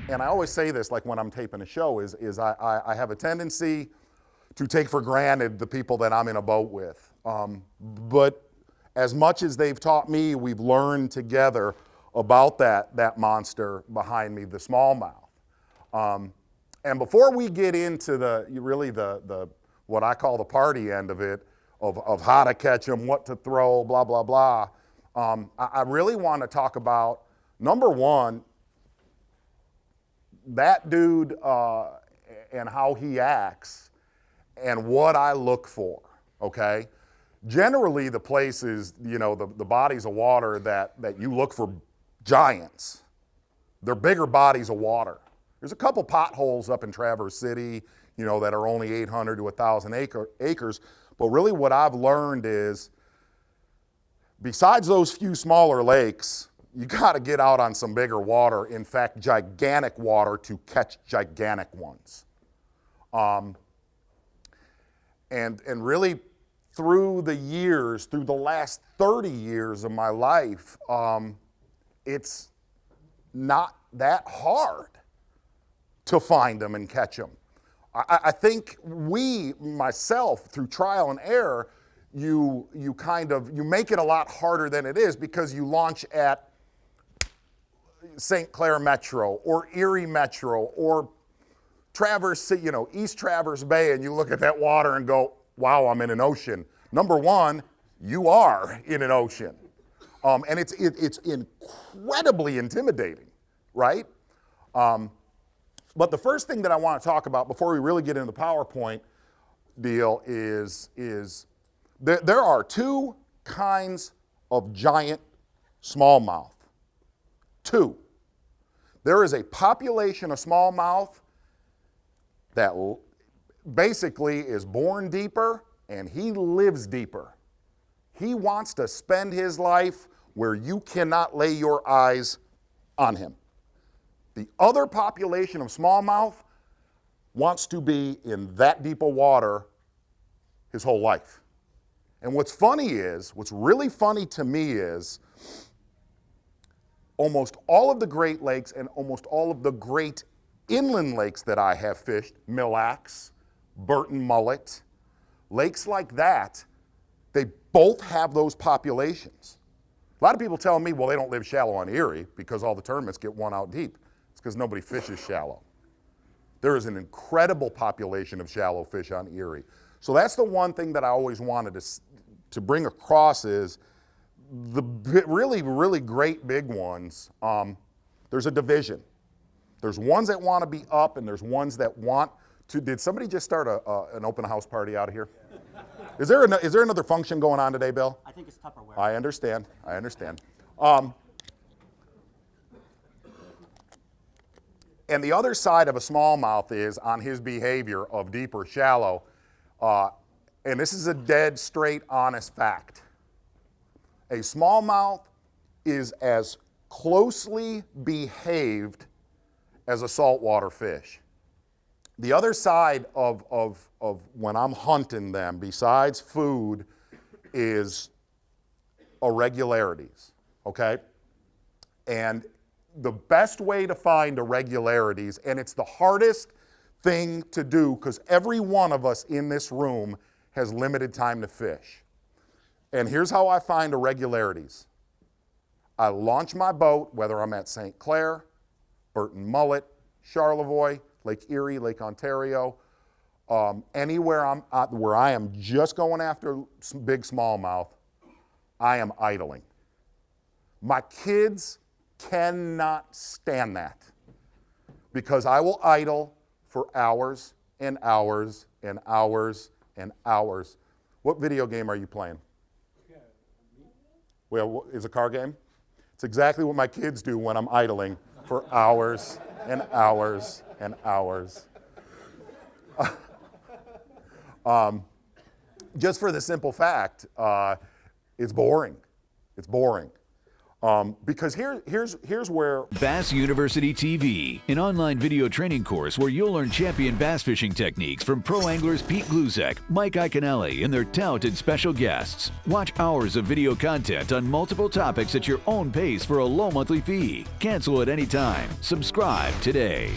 and I always say this, like when I'm taping a show, is I have a tendency to take for granted the people that I'm in a boat with. But as much as they've taught me, we've learned together about that monster behind me, the smallmouth. And before we get into the what I call the party end of it, of how to catch them, what to throw, blah, blah, blah, I really want to talk about, number one, that dude and how he acts and what I look for, okay? Generally, the places, the bodies of water that you look for giants, they're bigger bodies of water. There's a couple potholes up in Traverse City, that are only 800 to 1,000 acres. But really what I've learned is, besides those few smaller lakes, you got to get out on some bigger water, in fact, gigantic water, to catch gigantic ones. And really, through the last 30 years of my life, it's not that hard to find them and catch them. I think myself, through trial and error, you make it a lot harder than it is, because you launch at St. Clair Metro or Erie Metro or East Traverse Bay, and you look at that water and go, wow, I'm in an ocean. Number one, you are in an ocean. And it's incredibly intimidating, right? But the first thing that I want to talk about before we really get into the PowerPoint deal is there are two kinds of giant smallmouth. Two. There is a population of smallmouth that basically is born deeper and he lives deeper. He wants to spend his life where you cannot lay your eyes on him. The other population of smallmouth wants to be in that deep of water his whole life. And what's really funny to me is, almost all of the Great Lakes and almost all of the great inland lakes that I have fished, Mille Lacs, Burton Mullet, lakes like that, they both have those populations. A lot of people tell me, well, they don't live shallow on Erie because all the tournaments get one out deep. It's because nobody fishes shallow. There is an incredible population of shallow fish on Erie. So that's the one thing that I always wanted to bring across is the really, really great big ones. There's a division. There's ones that want to be up and there's ones that want to. Did somebody just start an open house party out of here? Is there another function going on today, Bill? I think it's Tupperware. I understand. And the other side of a smallmouth is on his behavior of deep or shallow. And this is a dead straight honest fact. A smallmouth is as closely behaved as a saltwater fish. The other side of when I'm hunting them, besides food, is irregularities, okay? And the best way to find irregularities, and it's the hardest thing to do because every one of us in this room has limited time to fish. And here's how I find irregularities. I launch my boat, whether I'm at St. Clair, Burton Mullet, Charlevoix, Lake Erie, Lake Ontario, anywhere where I am just going after big smallmouth, I am idling. My kids cannot stand that because I will idle for hours and hours and hours and hours. What video game are you playing? Well, is it a car game? It's exactly what my kids do when I'm idling for hours and hours and hours. Just for the simple fact, it's boring. It's boring. Because here's where Bass University TV, an online video training course where you'll learn champion bass fishing techniques from pro anglers Pete Gluzek, Mike Iaconelli, and their talented special guests. Watch hours of video content on multiple topics at your own pace for a low monthly fee. Cancel at any time. Subscribe today.